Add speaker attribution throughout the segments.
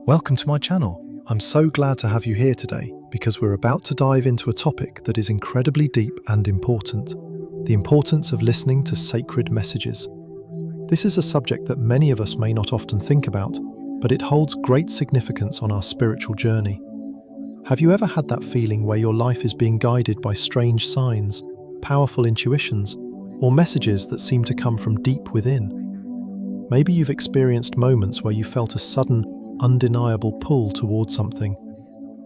Speaker 1: Welcome to my channel. I'm so glad to have you here today because we're about to dive into a topic that is incredibly deep and important: the importance of listening to sacred messages. This is a subject that many of us may not often think about, but it holds great significance on our spiritual journey. Have you ever had that feeling where your life is being guided by strange signs, powerful intuitions, or messages that seem to come from deep within? Maybe you've experienced moments where you felt a sudden, undeniable pull towards something,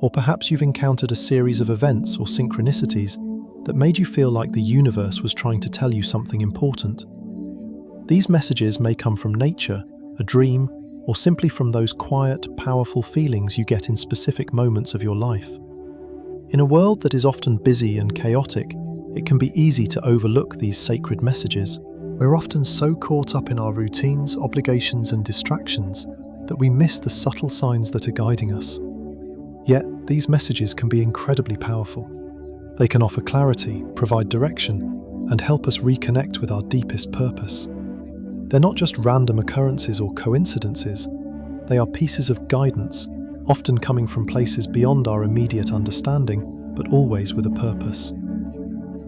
Speaker 1: or perhaps you've encountered a series of events or synchronicities that made you feel like the universe was trying to tell you something important. These messages may come from nature, a dream, or simply from those quiet, powerful feelings you get in specific moments of your life. In a world that is often busy and chaotic, it can be easy to overlook these sacred messages. We're often so caught up in our routines, obligations, and distractions that we miss the subtle signs that are guiding us. Yet, these messages can be incredibly powerful. They can offer clarity, provide direction, and help us reconnect with our deepest purpose. They're not just random occurrences or coincidences. They are pieces of guidance, often coming from places beyond our immediate understanding, but always with a purpose.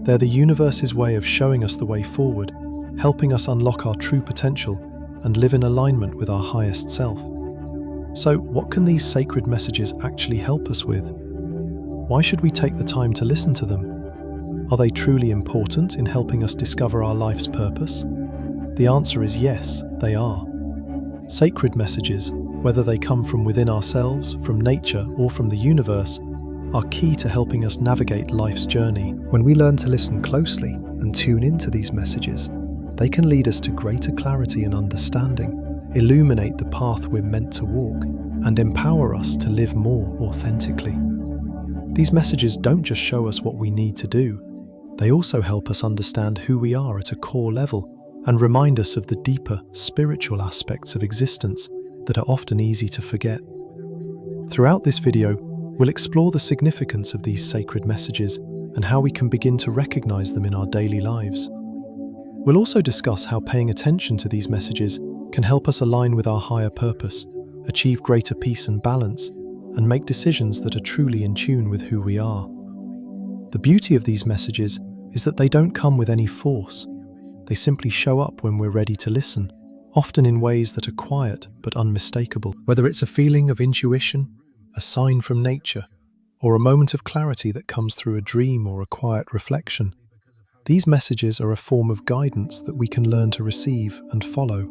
Speaker 1: They're the universe's way of showing us the way forward, helping us unlock our true potential and live in alignment with our highest self. So, what can these sacred messages actually help us with? Why should we take the time to listen to them? Are they truly important in helping us discover our life's purpose? The answer is yes, they are. Sacred messages, whether they come from within ourselves, from nature, or from the universe, are key to helping us navigate life's journey. When we learn to listen closely and tune into these messages, they can lead us to greater clarity and understanding, illuminate the path we're meant to walk, and empower us to live more authentically. These messages don't just show us what we need to do, they also help us understand who we are at a core level and remind us of the deeper, spiritual aspects of existence that are often easy to forget. Throughout this video, we'll explore the significance of these sacred messages and how we can begin to recognize them in our daily lives. We'll also discuss how paying attention to these messages can help us align with our higher purpose, achieve greater peace and balance, and make decisions that are truly in tune with who we are. The beauty of these messages is that they don't come with any force. They simply show up when we're ready to listen, often in ways that are quiet but unmistakable. Whether it's a feeling of intuition, a sign from nature, or a moment of clarity that comes through a dream or a quiet reflection, these messages are a form of guidance that we can learn to receive and follow.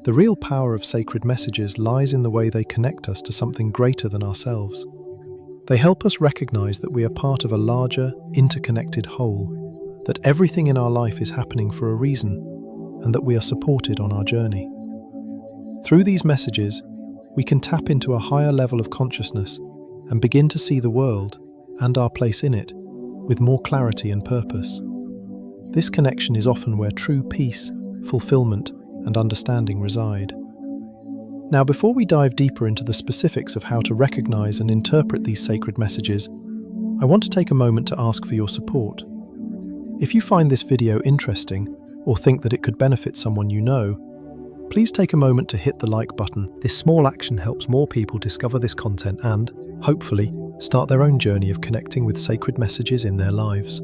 Speaker 1: The real power of sacred messages lies in the way they connect us to something greater than ourselves. They help us recognize that we are part of a larger, interconnected whole, that everything in our life is happening for a reason, and that we are supported on our journey. Through these messages, we can tap into a higher level of consciousness and begin to see the world, and our place in it, with more clarity and purpose. This connection is often where true peace, fulfillment, and understanding reside. Now, before we dive deeper into the specifics of how to recognize and interpret these sacred messages, I want to take a moment to ask for your support. If you find this video interesting or think that it could benefit someone you know, please take a moment to hit the like button. This small action helps more people discover this content and, hopefully, start their own journey of connecting with sacred messages in their lives.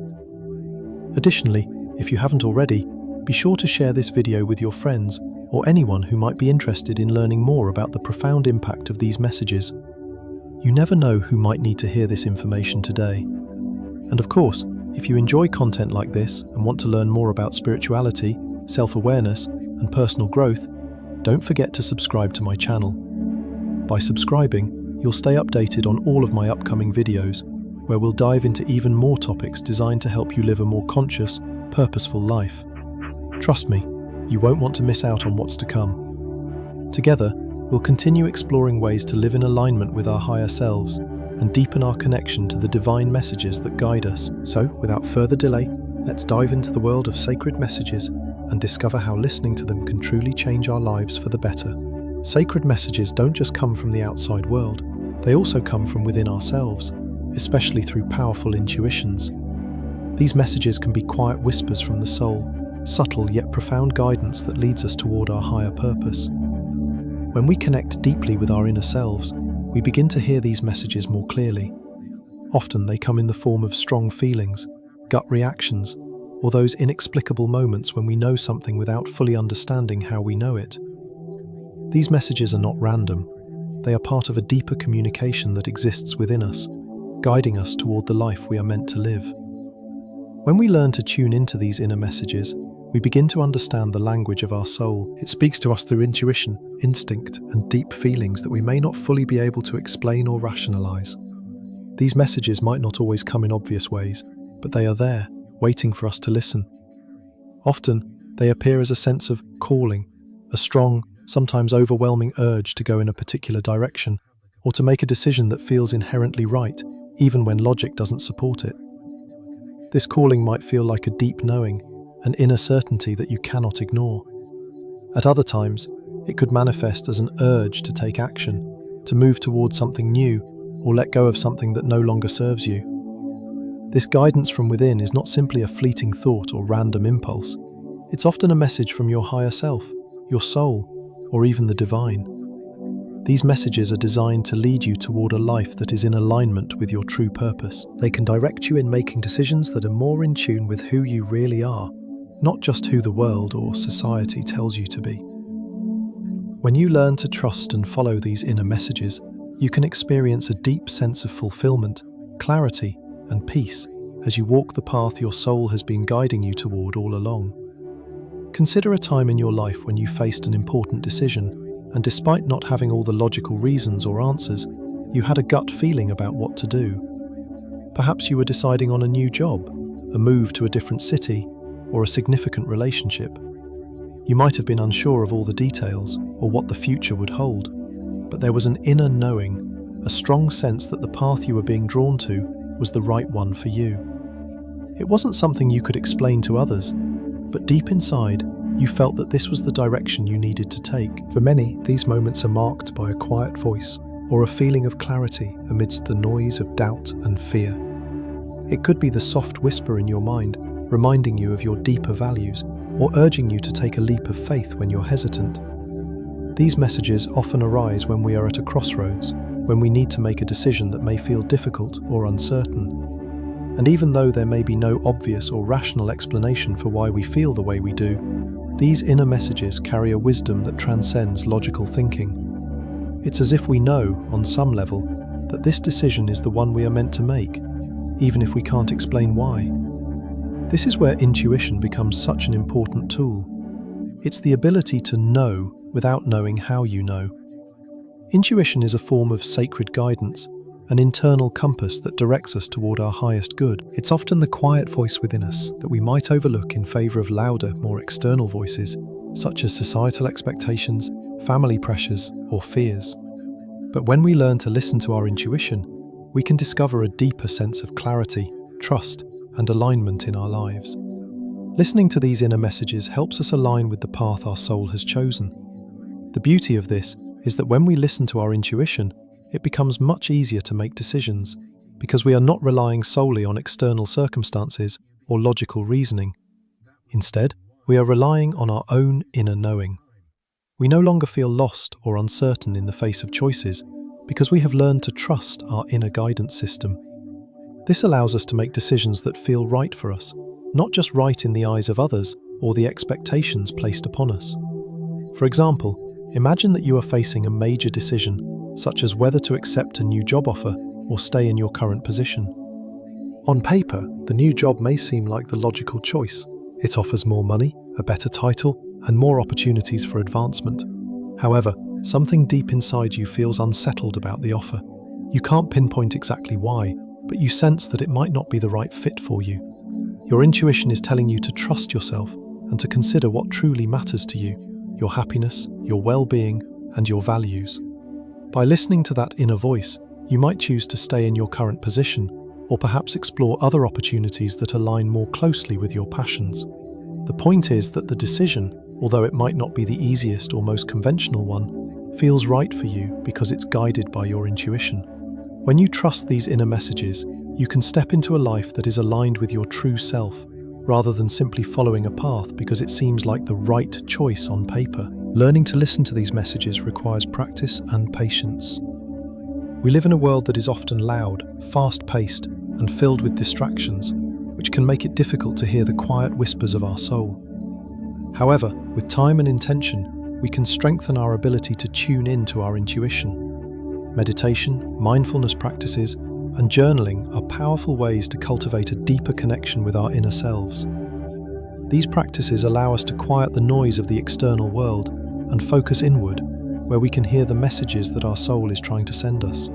Speaker 1: Additionally, if you haven't already, be sure to share this video with your friends or anyone who might be interested in learning more about the profound impact of these messages. You never know who might need to hear this information today. And of course, if you enjoy content like this and want to learn more about spirituality, self-awareness, and personal growth, don't forget to subscribe to my channel. By subscribing, you'll stay updated on all of my upcoming videos, where we'll dive into even more topics designed to help you live a more conscious, purposeful life. Trust me, you won't want to miss out on what's to come. Together, we'll continue exploring ways to live in alignment with our higher selves and deepen our connection to the divine messages that guide us. So, without further delay, let's dive into the world of sacred messages and discover how listening to them can truly change our lives for the better. Sacred messages don't just come from the outside world, they also come from within ourselves, especially through powerful intuitions. These messages can be quiet whispers from the soul, subtle yet profound guidance that leads us toward our higher purpose. When we connect deeply with our inner selves, we begin to hear these messages more clearly. Often they come in the form of strong feelings, gut reactions, or those inexplicable moments when we know something without fully understanding how we know it. These messages are not random. They are part of a deeper communication that exists within us, guiding us toward the life we are meant to live. When we learn to tune into these inner messages, we begin to understand the language of our soul. It speaks to us through intuition, instinct, and deep feelings that we may not fully be able to explain or rationalize. These messages might not always come in obvious ways, but they are there, waiting for us to listen. Often, they appear as a sense of calling, a strong, sometimes overwhelming urge to go in a particular direction, or to make a decision that feels inherently right, even when logic doesn't support it. This calling might feel like a deep knowing, an inner certainty that you cannot ignore. At other times, it could manifest as an urge to take action, to move towards something new, or let go of something that no longer serves you. This guidance from within is not simply a fleeting thought or random impulse. It's often a message from your higher self, your soul, or even the divine. These messages are designed to lead you toward a life that is in alignment with your true purpose. They can direct you in making decisions that are more in tune with who you really are, not just who the world or society tells you to be. When you learn to trust and follow these inner messages, you can experience a deep sense of fulfillment, clarity, and peace as you walk the path your soul has been guiding you toward all along. Consider a time in your life when you faced an important decision, and despite not having all the logical reasons or answers, you had a gut feeling about what to do. Perhaps you were deciding on a new job, a move to a different city, or a significant relationship. You might have been unsure of all the details or what the future would hold, but there was an inner knowing, a strong sense that the path you were being drawn to was the right one for you. It wasn't something you could explain to others, but deep inside, you felt that this was the direction you needed to take. For many, these moments are marked by a quiet voice or a feeling of clarity amidst the noise of doubt and fear. It could be the soft whisper in your mind, reminding you of your deeper values, or urging you to take a leap of faith when you're hesitant. These messages often arise when we are at a crossroads, when we need to make a decision that may feel difficult or uncertain. And even though there may be no obvious or rational explanation for why we feel the way we do, these inner messages carry a wisdom that transcends logical thinking. It's as if we know, on some level, that this decision is the one we are meant to make, even if we can't explain why. This is where intuition becomes such an important tool. It's the ability to know without knowing how you know. Intuition is a form of sacred guidance, an internal compass that directs us toward our highest good. It's often the quiet voice within us that we might overlook in favor of louder, more external voices, such as societal expectations, family pressures, or fears. But when we learn to listen to our intuition, we can discover a deeper sense of clarity, trust, and alignment in our lives. Listening to these inner messages helps us align with the path our soul has chosen. The beauty of this is that when we listen to our intuition, it becomes much easier to make decisions, because we are not relying solely on external circumstances or logical reasoning. Instead, we are relying on our own inner knowing. We no longer feel lost or uncertain in the face of choices, because we have learned to trust our inner guidance system. This allows us to make decisions that feel right for us, not just right in the eyes of others or the expectations placed upon us. For example, imagine that you are facing a major decision, such as whether to accept a new job offer or stay in your current position. On paper, the new job may seem like the logical choice. It offers more money, a better title, and more opportunities for advancement. However, something deep inside you feels unsettled about the offer. You can't pinpoint exactly why, but you sense that it might not be the right fit for you. Your intuition is telling you to trust yourself and to consider what truly matters to you, your happiness, your well-being, and your values. By listening to that inner voice, you might choose to stay in your current position, or perhaps explore other opportunities that align more closely with your passions. The point is that the decision, although it might not be the easiest or most conventional one, feels right for you because it's guided by your intuition. When you trust these inner messages, you can step into a life that is aligned with your true self, rather than simply following a path because it seems like the right choice on paper. Learning to listen to these messages requires practice and patience. We live in a world that is often loud, fast-paced, and filled with distractions, which can make it difficult to hear the quiet whispers of our soul. However, with time and intention, we can strengthen our ability to tune in to our intuition. Meditation, mindfulness practices, and journaling are powerful ways to cultivate a deeper connection with our inner selves. These practices allow us to quiet the noise of the external world and focus inward, where we can hear the messages that our soul is trying to send us.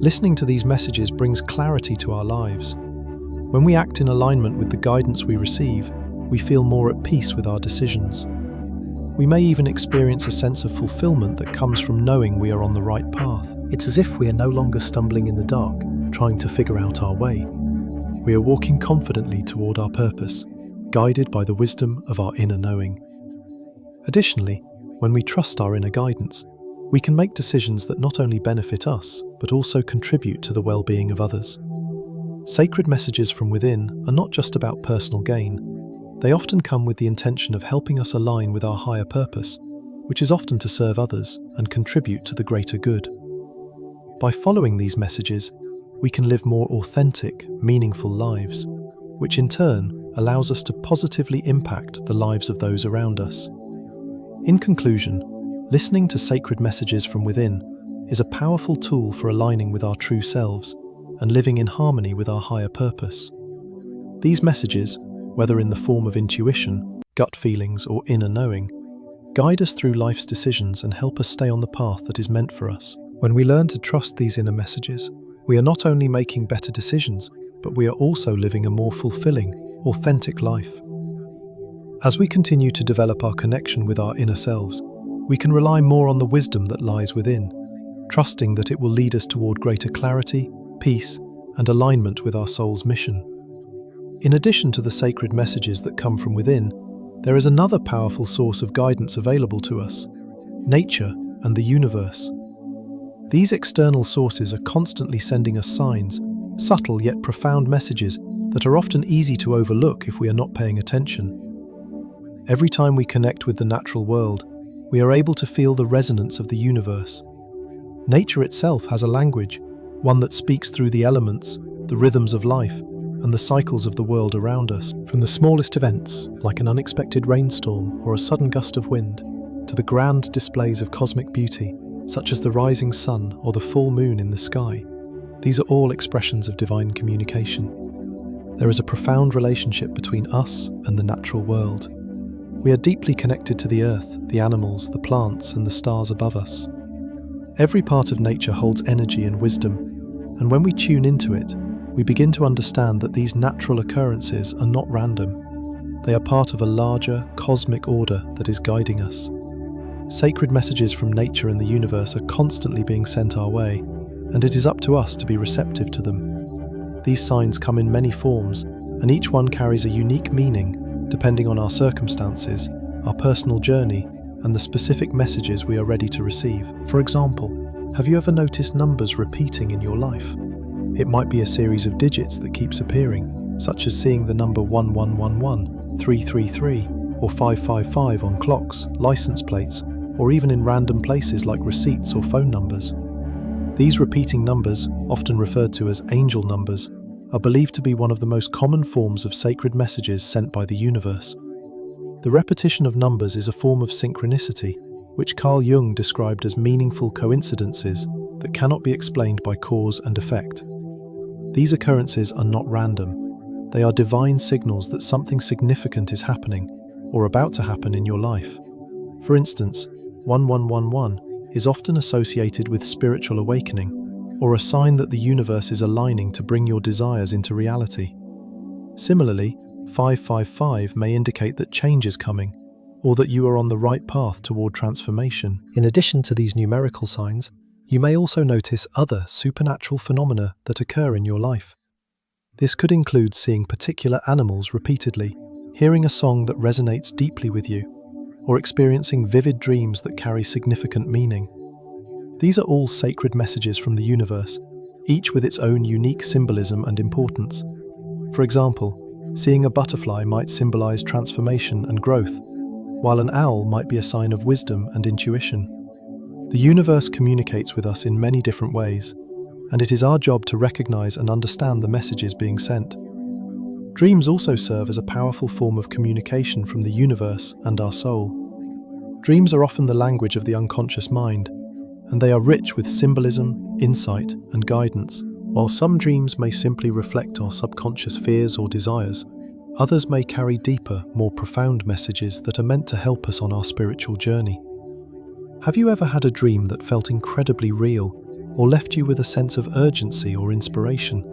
Speaker 1: Listening to these messages brings clarity to our lives. When we act in alignment with the guidance we receive, we feel more at peace with our decisions. We may even experience a sense of fulfillment that comes from knowing we are on the right path. It's as if we are no longer stumbling in the dark, trying to figure out our way. We are walking confidently toward our purpose, guided by the wisdom of our inner knowing. Additionally, when we trust our inner guidance, we can make decisions that not only benefit us, but also contribute to the well-being of others. Sacred messages from within are not just about personal gain. They often come with the intention of helping us align with our higher purpose, which is often to serve others and contribute to the greater good. By following these messages, we can live more authentic, meaningful lives, which in turn allows us to positively impact the lives of those around us. In conclusion, listening to sacred messages from within is a powerful tool for aligning with our true selves and living in harmony with our higher purpose. These messages, whether in the form of intuition, gut feelings, or inner knowing, guide us through life's decisions and help us stay on the path that is meant for us. When we learn to trust these inner messages, we are not only making better decisions, but we are also living a more fulfilling, authentic life. As we continue to develop our connection with our inner selves, we can rely more on the wisdom that lies within, trusting that it will lead us toward greater clarity, peace, and alignment with our soul's mission. In addition to the sacred messages that come from within, there is another powerful source of guidance available to us: nature and the universe. These external sources are constantly sending us signs, subtle yet profound messages that are often easy to overlook if we are not paying attention. Every time we connect with the natural world, we are able to feel the resonance of the universe. Nature itself has a language, one that speaks through the elements, the rhythms of life, and the cycles of the world around us. From the smallest events, like an unexpected rainstorm or a sudden gust of wind, to the grand displays of cosmic beauty, such as the rising sun or the full moon in the sky, these are all expressions of divine communication. There is a profound relationship between us and the natural world. We are deeply connected to the earth, the animals, the plants, and the stars above us. Every part of nature holds energy and wisdom, and when we tune into it, we begin to understand that these natural occurrences are not random. They are part of a larger, cosmic order that is guiding us. Sacred messages from nature and the universe are constantly being sent our way, and it is up to us to be receptive to them. These signs come in many forms, and each one carries a unique meaning, depending on our circumstances, our personal journey, and the specific messages we are ready to receive. For example, have you ever noticed numbers repeating in your life? It might be a series of digits that keeps appearing, such as seeing the number 1111, 333, or 555 on clocks, license plates, or even in random places like receipts or phone numbers. These repeating numbers, often referred to as angel numbers, are believed to be one of the most common forms of sacred messages sent by the universe. The repetition of numbers is a form of synchronicity, which Carl Jung described as meaningful coincidences that cannot be explained by cause and effect. These occurrences are not random. They are divine signals that something significant is happening or about to happen in your life. For instance, 1111 is often associated with spiritual awakening, or a sign that the universe is aligning to bring your desires into reality. Similarly, 555 may indicate that change is coming, or that you are on the right path toward transformation. In addition to these numerical signs, you may also notice other supernatural phenomena that occur in your life. This could include seeing particular animals repeatedly, hearing a song that resonates deeply with you, or experiencing vivid dreams that carry significant meaning. These are all sacred messages from the universe, each with its own unique symbolism and importance. For example, seeing a butterfly might symbolize transformation and growth, while an owl might be a sign of wisdom and intuition. The universe communicates with us in many different ways, and it is our job to recognize and understand the messages being sent. Dreams also serve as a powerful form of communication from the universe and our soul. Dreams are often the language of the unconscious mind, and they are rich with symbolism, insight, and guidance. While some dreams may simply reflect our subconscious fears or desires, others may carry deeper, more profound messages that are meant to help us on our spiritual journey. Have you ever had a dream that felt incredibly real, or left you with a sense of urgency or inspiration?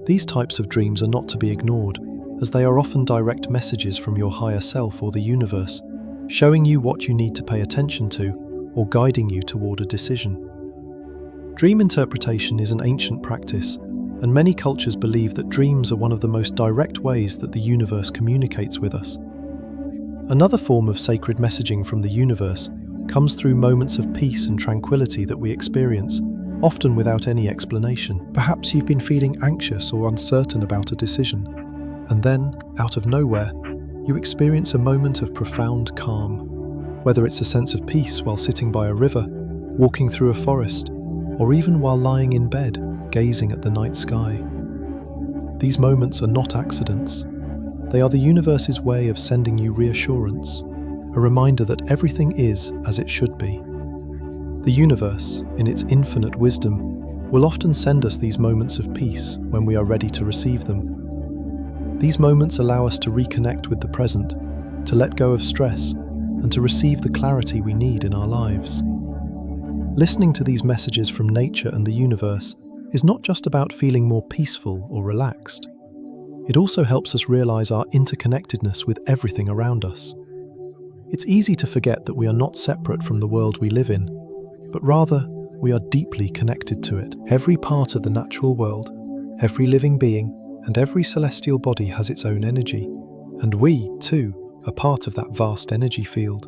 Speaker 1: These types of dreams are not to be ignored, as they are often direct messages from your higher self or the universe, showing you what you need to pay attention to or guiding you toward a decision. Dream interpretation is an ancient practice, and many cultures believe that dreams are one of the most direct ways that the universe communicates with us. Another form of sacred messaging from the universe comes through moments of peace and tranquility that we experience, often without any explanation. Perhaps you've been feeling anxious or uncertain about a decision, and then, out of nowhere, you experience a moment of profound calm. Whether it's a sense of peace while sitting by a river, walking through a forest, or even while lying in bed, gazing at the night sky. These moments are not accidents. They are the universe's way of sending you reassurance, a reminder that everything is as it should be. The universe, in its infinite wisdom, will often send us these moments of peace when we are ready to receive them. These moments allow us to reconnect with the present, to let go of stress, and to receive the clarity we need in our lives. Listening to these messages from nature and the universe is not just about feeling more peaceful or relaxed. It also helps us realize our interconnectedness with everything around us. It's easy to forget that we are not separate from the world we live in, but rather we are deeply connected to it. Every part of the natural world, every living being, and every celestial body has its own energy, and we, too, are part of that vast energy field.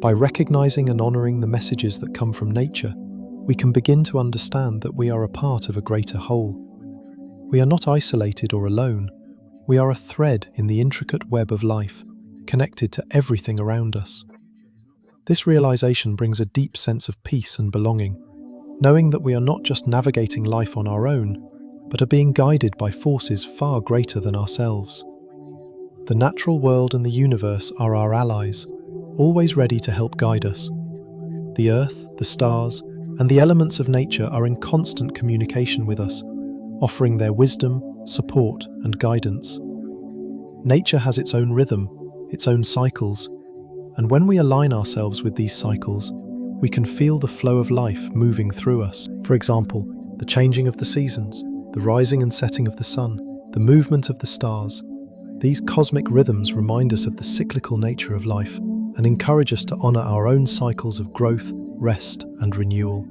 Speaker 1: By recognizing and honoring the messages that come from nature, we can begin to understand that we are a part of a greater whole. We are not isolated or alone. We are a thread in the intricate web of life, connected to everything around us. This realization brings a deep sense of peace and belonging, knowing that we are not just navigating life on our own, but are being guided by forces far greater than ourselves. The natural world and the universe are our allies, always ready to help guide us. The earth, the stars, and the elements of nature are in constant communication with us, offering their wisdom, support, and guidance. Nature has its own rhythm, its own cycles, and when we align ourselves with these cycles, we can feel the flow of life moving through us. For example, the changing of the seasons, the rising and setting of the sun, the movement of the stars. These cosmic rhythms remind us of the cyclical nature of life and encourage us to honor our own cycles of growth, rest, and renewal.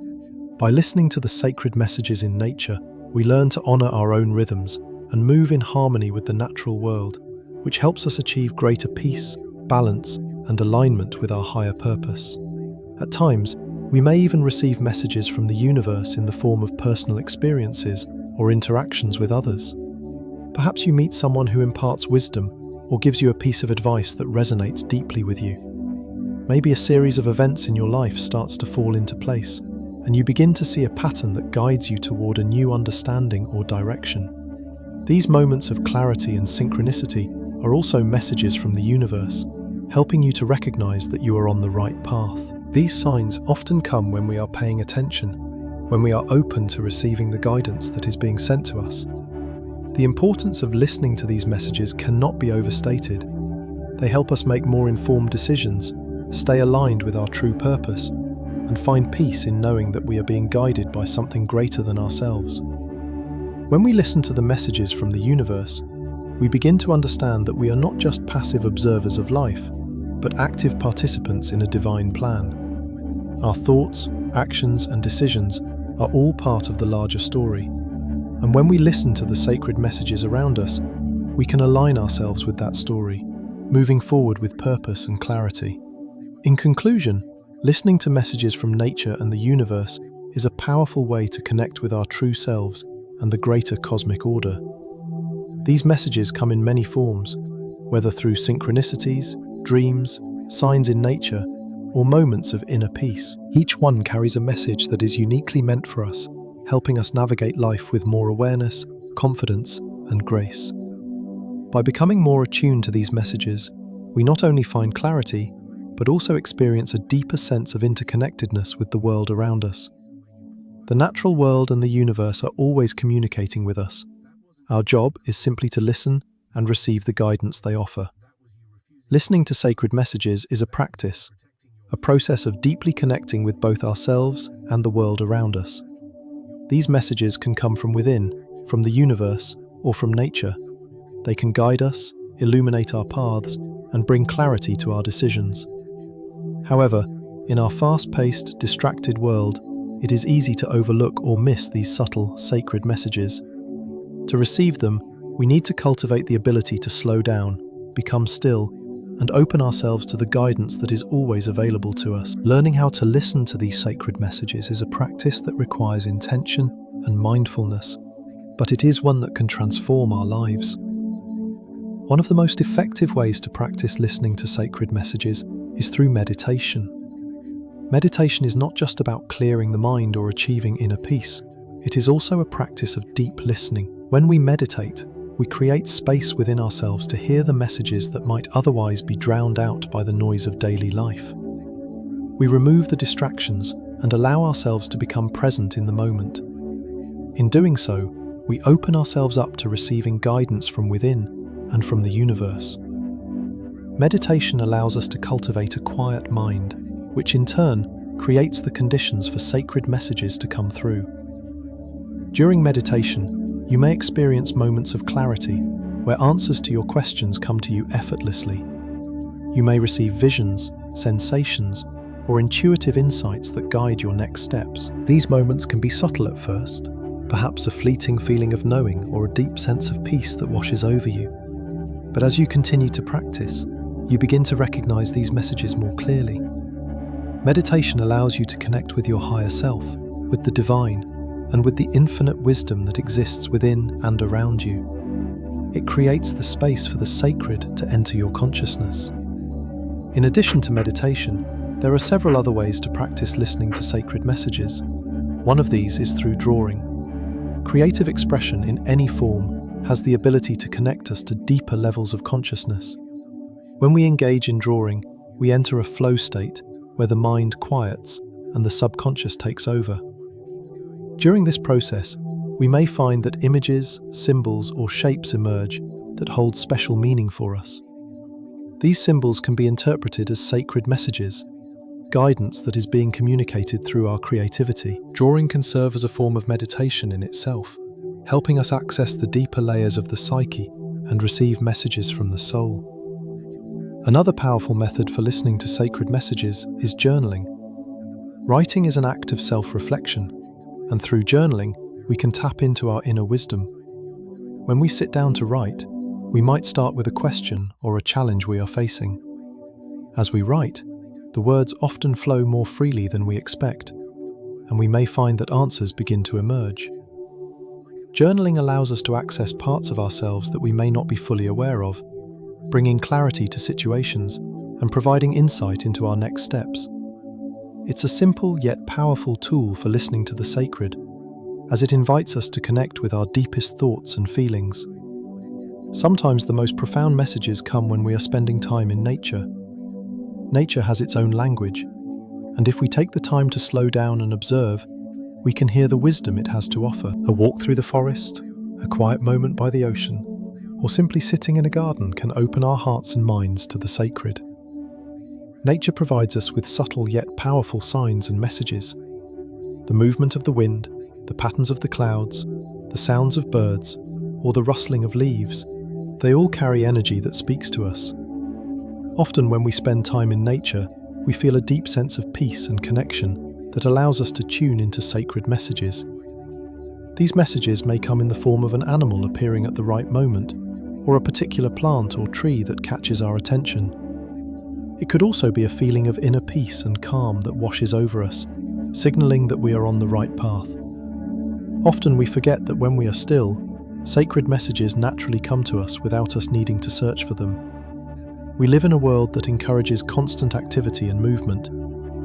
Speaker 1: By listening to the sacred messages in nature, we learn to honor our own rhythms and move in harmony with the natural world, which helps us achieve greater peace, balance, and alignment with our higher purpose. At times, we may even receive messages from the universe in the form of personal experiences or interactions with others. Perhaps you meet someone who imparts wisdom or gives you a piece of advice that resonates deeply with you. Maybe a series of events in your life starts to fall into place, and you begin to see a pattern that guides you toward a new understanding or direction. These moments of clarity and synchronicity are also messages from the universe, helping you to recognize that you are on the right path. These signs often come when we are paying attention, when we are open to receiving the guidance that is being sent to us. The importance of listening to these messages cannot be overstated. They help us make more informed decisions, stay aligned with our true purpose, and find peace in knowing that we are being guided by something greater than ourselves. When we listen to the messages from the universe, we begin to understand that we are not just passive observers of life, but active participants in a divine plan. Our thoughts, actions, and decisions are all part of the larger story. And when we listen to the sacred messages around us, we can align ourselves with that story, moving forward with purpose and clarity. In conclusion, listening to messages from nature and the universe is a powerful way to connect with our true selves and the greater cosmic order. These messages come in many forms, whether through synchronicities, dreams, signs in nature, or moments of inner peace. Each one carries a message that is uniquely meant for us, helping us navigate life with more awareness, confidence, and grace. By becoming more attuned to these messages, we not only find clarity, but also experience a deeper sense of interconnectedness with the world around us. The natural world and the universe are always communicating with us. Our job is simply to listen and receive the guidance they offer. Listening to sacred messages is a practice, a process of deeply connecting with both ourselves and the world around us. These messages can come from within, from the universe, or from nature. They can guide us, illuminate our paths, and bring clarity to our decisions. However, in our fast-paced, distracted world, it is easy to overlook or miss these subtle, sacred messages. To receive them, we need to cultivate the ability to slow down, become still, and open ourselves to the guidance that is always available to us. Learning how to listen to these sacred messages is a practice that requires intention and mindfulness, but it is one that can transform our lives. One of the most effective ways to practice listening to sacred messages is through meditation. Meditation is not just about clearing the mind or achieving inner peace. It is also a practice of deep listening. When we meditate, we create space within ourselves to hear the messages that might otherwise be drowned out by the noise of daily life. We remove the distractions and allow ourselves to become present in the moment. In doing so, we open ourselves up to receiving guidance from within and from the universe. Meditation allows us to cultivate a quiet mind, which in turn creates the conditions for sacred messages to come through. During meditation, you may experience moments of clarity where answers to your questions come to you effortlessly. You may receive visions, sensations, or intuitive insights that guide your next steps. These moments can be subtle at first, perhaps a fleeting feeling of knowing or a deep sense of peace that washes over you. But as you continue to practice, you begin to recognize these messages more clearly. Meditation allows you to connect with your higher self, with the divine, and with the infinite wisdom that exists within and around you. It creates the space for the sacred to enter your consciousness. In addition to meditation, there are several other ways to practice listening to sacred messages. One of these is through drawing. Creative expression in any form has the ability to connect us to deeper levels of consciousness. When we engage in drawing, we enter a flow state where the mind quiets and the subconscious takes over. During this process, we may find that images, symbols, or shapes emerge that hold special meaning for us. These symbols can be interpreted as sacred messages, guidance that is being communicated through our creativity. Drawing can serve as a form of meditation in itself, helping us access the deeper layers of the psyche and receive messages from the soul. Another powerful method for listening to sacred messages is journaling. Writing is an act of self-reflection, and through journaling, we can tap into our inner wisdom. When we sit down to write, we might start with a question or a challenge we are facing. As we write, the words often flow more freely than we expect, and we may find that answers begin to emerge. Journaling allows us to access parts of ourselves that we may not be fully aware of, bringing clarity to situations and providing insight into our next steps. It's a simple yet powerful tool for listening to the sacred, as it invites us to connect with our deepest thoughts and feelings. Sometimes the most profound messages come when we are spending time in nature. Nature has its own language, and if we take the time to slow down and observe, we can hear the wisdom it has to offer. A walk through the forest, a quiet moment by the ocean, or simply sitting in a garden can open our hearts and minds to the sacred. Nature provides us with subtle yet powerful signs and messages. The movement of the wind, the patterns of the clouds, the sounds of birds, or the rustling of leaves, they all carry energy that speaks to us. Often when we spend time in nature, we feel a deep sense of peace and connection that allows us to tune into sacred messages. These messages may come in the form of an animal appearing at the right moment, or a particular plant or tree that catches our attention. It could also be a feeling of inner peace and calm that washes over us, signaling that we are on the right path. Often we forget that when we are still, sacred messages naturally come to us without us needing to search for them. We live in a world that encourages constant activity and movement,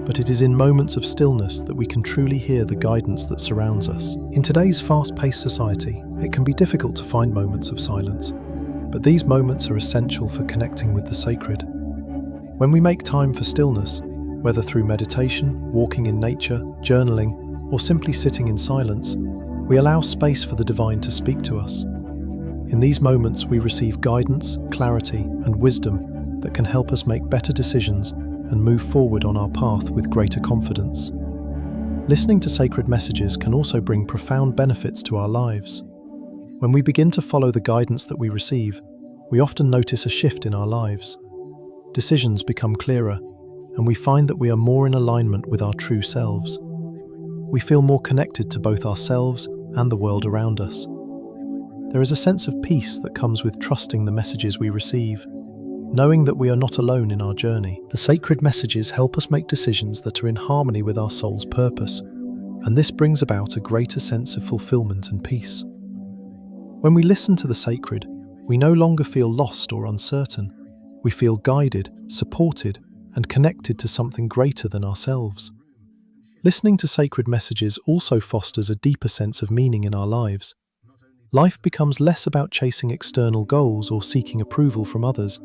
Speaker 1: but it is in moments of stillness that we can truly hear the guidance that surrounds us. In today's fast-paced society, it can be difficult to find moments of silence, but these moments are essential for connecting with the sacred. When we make time for stillness, whether through meditation, walking in nature, journaling, or simply sitting in silence, we allow space for the divine to speak to us. In these moments, we receive guidance, clarity, and wisdom that can help us make better decisions and move forward on our path with greater confidence. Listening to sacred messages can also bring profound benefits to our lives. When we begin to follow the guidance that we receive, we often notice a shift in our lives. Decisions become clearer, and we find that we are more in alignment with our true selves. We feel more connected to both ourselves and the world around us. There is a sense of peace that comes with trusting the messages we receive, knowing that we are not alone in our journey. The sacred messages help us make decisions that are in harmony with our soul's purpose, and this brings about a greater sense of fulfillment and peace. When we listen to the sacred, we no longer feel lost or uncertain. We feel guided, supported, and connected to something greater than ourselves. Listening to sacred messages also fosters a deeper sense of meaning in our lives. Life becomes less about chasing external goals or seeking approval from others,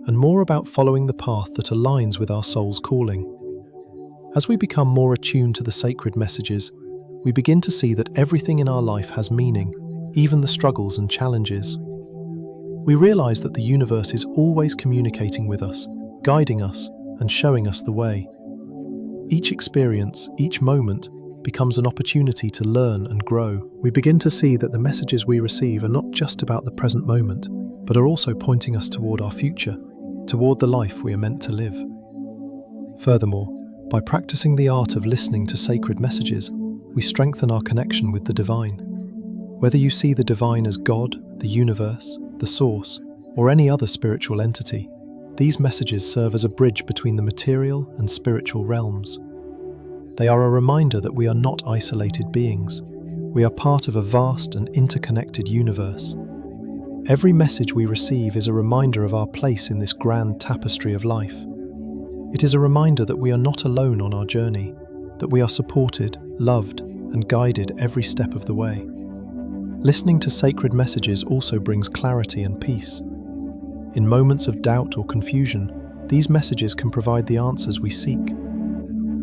Speaker 1: and more about following the path that aligns with our soul's calling. As we become more attuned to the sacred messages, we begin to see that everything in our life has meaning, even the struggles and challenges. We realize that the universe is always communicating with us, guiding us, and showing us the way. Each experience, each moment, becomes an opportunity to learn and grow. We begin to see that the messages we receive are not just about the present moment, but are also pointing us toward our future, toward the life we are meant to live. Furthermore, by practicing the art of listening to sacred messages, we strengthen our connection with the divine. Whether you see the divine as God, the universe, the source, or any other spiritual entity, these messages serve as a bridge between the material and spiritual realms. They are a reminder that we are not isolated beings. We are part of a vast and interconnected universe. Every message we receive is a reminder of our place in this grand tapestry of life. It is a reminder that we are not alone on our journey, that we are supported, loved, and guided every step of the way. Listening to sacred messages also brings clarity and peace. In moments of doubt or confusion, these messages can provide the answers we seek.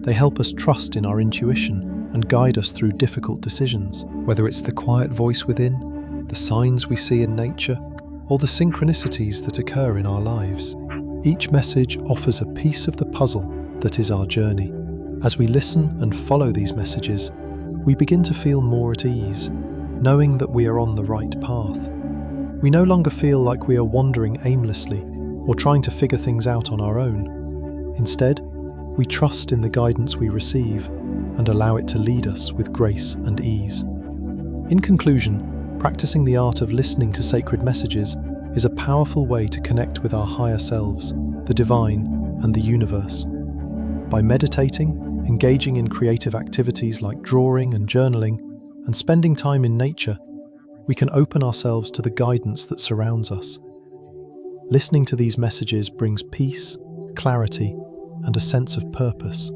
Speaker 1: They help us trust in our intuition and guide us through difficult decisions. Whether it's the quiet voice within, the signs we see in nature, or the synchronicities that occur in our lives, each message offers a piece of the puzzle that is our journey. As we listen and follow these messages, we begin to feel more at ease, knowing that we are on the right path. We no longer feel like we are wandering aimlessly or trying to figure things out on our own. Instead, we trust in the guidance we receive and allow it to lead us with grace and ease. In conclusion, practicing the art of listening to sacred messages is a powerful way to connect with our higher selves, the divine, and the universe. By meditating, engaging in creative activities like drawing and journaling, and spending time in nature, we can open ourselves to the guidance that surrounds us. Listening to these messages brings peace, clarity, and a sense of purpose.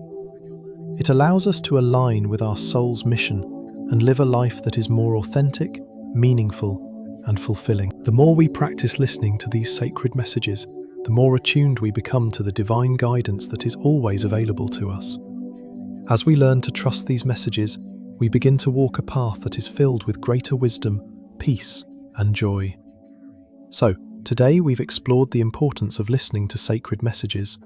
Speaker 1: It allows us to align with our soul's mission and live a life that is more authentic, meaningful, and fulfilling. The more we practice listening to these sacred messages, the more attuned we become to the divine guidance that is always available to us. As we learn to trust these messages, we begin to walk a path that is filled with greater wisdom, peace, and joy. So, today we've explored the importance of listening to sacred messages.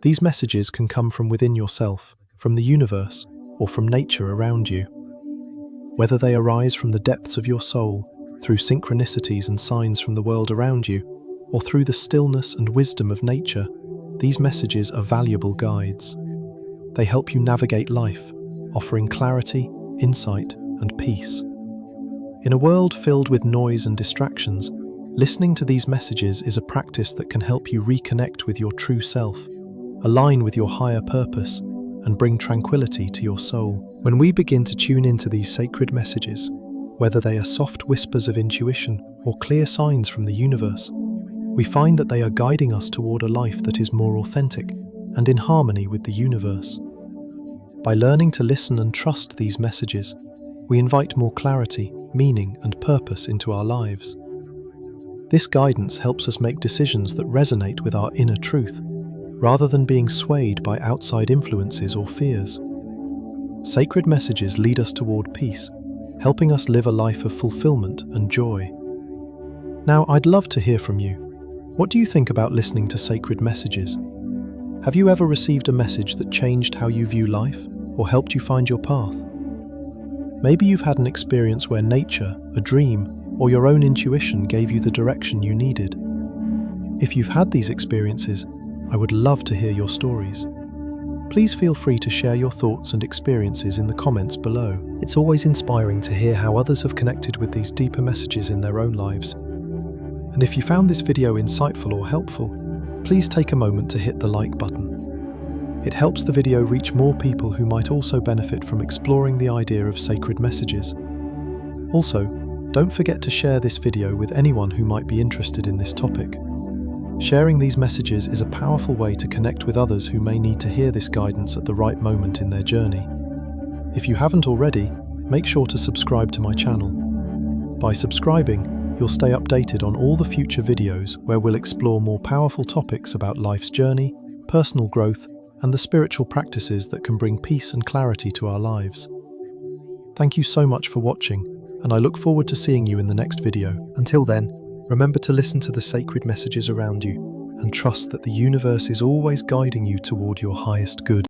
Speaker 1: These messages can come from within yourself, from the universe, or from nature around you. Whether they arise from the depths of your soul, through synchronicities and signs from the world around you, or through the stillness and wisdom of nature, these messages are valuable guides. They help you navigate life, offering clarity, insight, and peace. In a world filled with noise and distractions, listening to these messages is a practice that can help you reconnect with your true self, align with your higher purpose, and bring tranquility to your soul. When we begin to tune into these sacred messages, whether they are soft whispers of intuition or clear signs from the universe, we find that they are guiding us toward a life that is more authentic and in harmony with the universe. By learning to listen and trust these messages, we invite more clarity, meaning, and purpose into our lives. This guidance helps us make decisions that resonate with our inner truth, rather than being swayed by outside influences or fears. Sacred messages lead us toward peace, helping us live a life of fulfillment and joy. Now, I'd love to hear from you. What do you think about listening to sacred messages? Have you ever received a message that changed how you view life or helped you find your path? Maybe you've had an experience where nature, a dream, or your own intuition gave you the direction you needed. If you've had these experiences, I would love to hear your stories. Please feel free to share your thoughts and experiences in the comments below. It's always inspiring to hear how others have connected with these deeper messages in their own lives. And if you found this video insightful or helpful, please take a moment to hit the like button. It helps the video reach more people who might also benefit from exploring the idea of sacred messages. Also, don't forget to share this video with anyone who might be interested in this topic. Sharing these messages is a powerful way to connect with others who may need to hear this guidance at the right moment in their journey. If you haven't already, make sure to subscribe to my channel. By subscribing, you'll stay updated on all the future videos where we'll explore more powerful topics about life's journey, personal growth, and the spiritual practices that can bring peace and clarity to our lives. Thank you so much for watching, and I look forward to seeing you in the next video. Until then, remember to listen to the sacred messages around you and trust that the universe is always guiding you toward your highest good.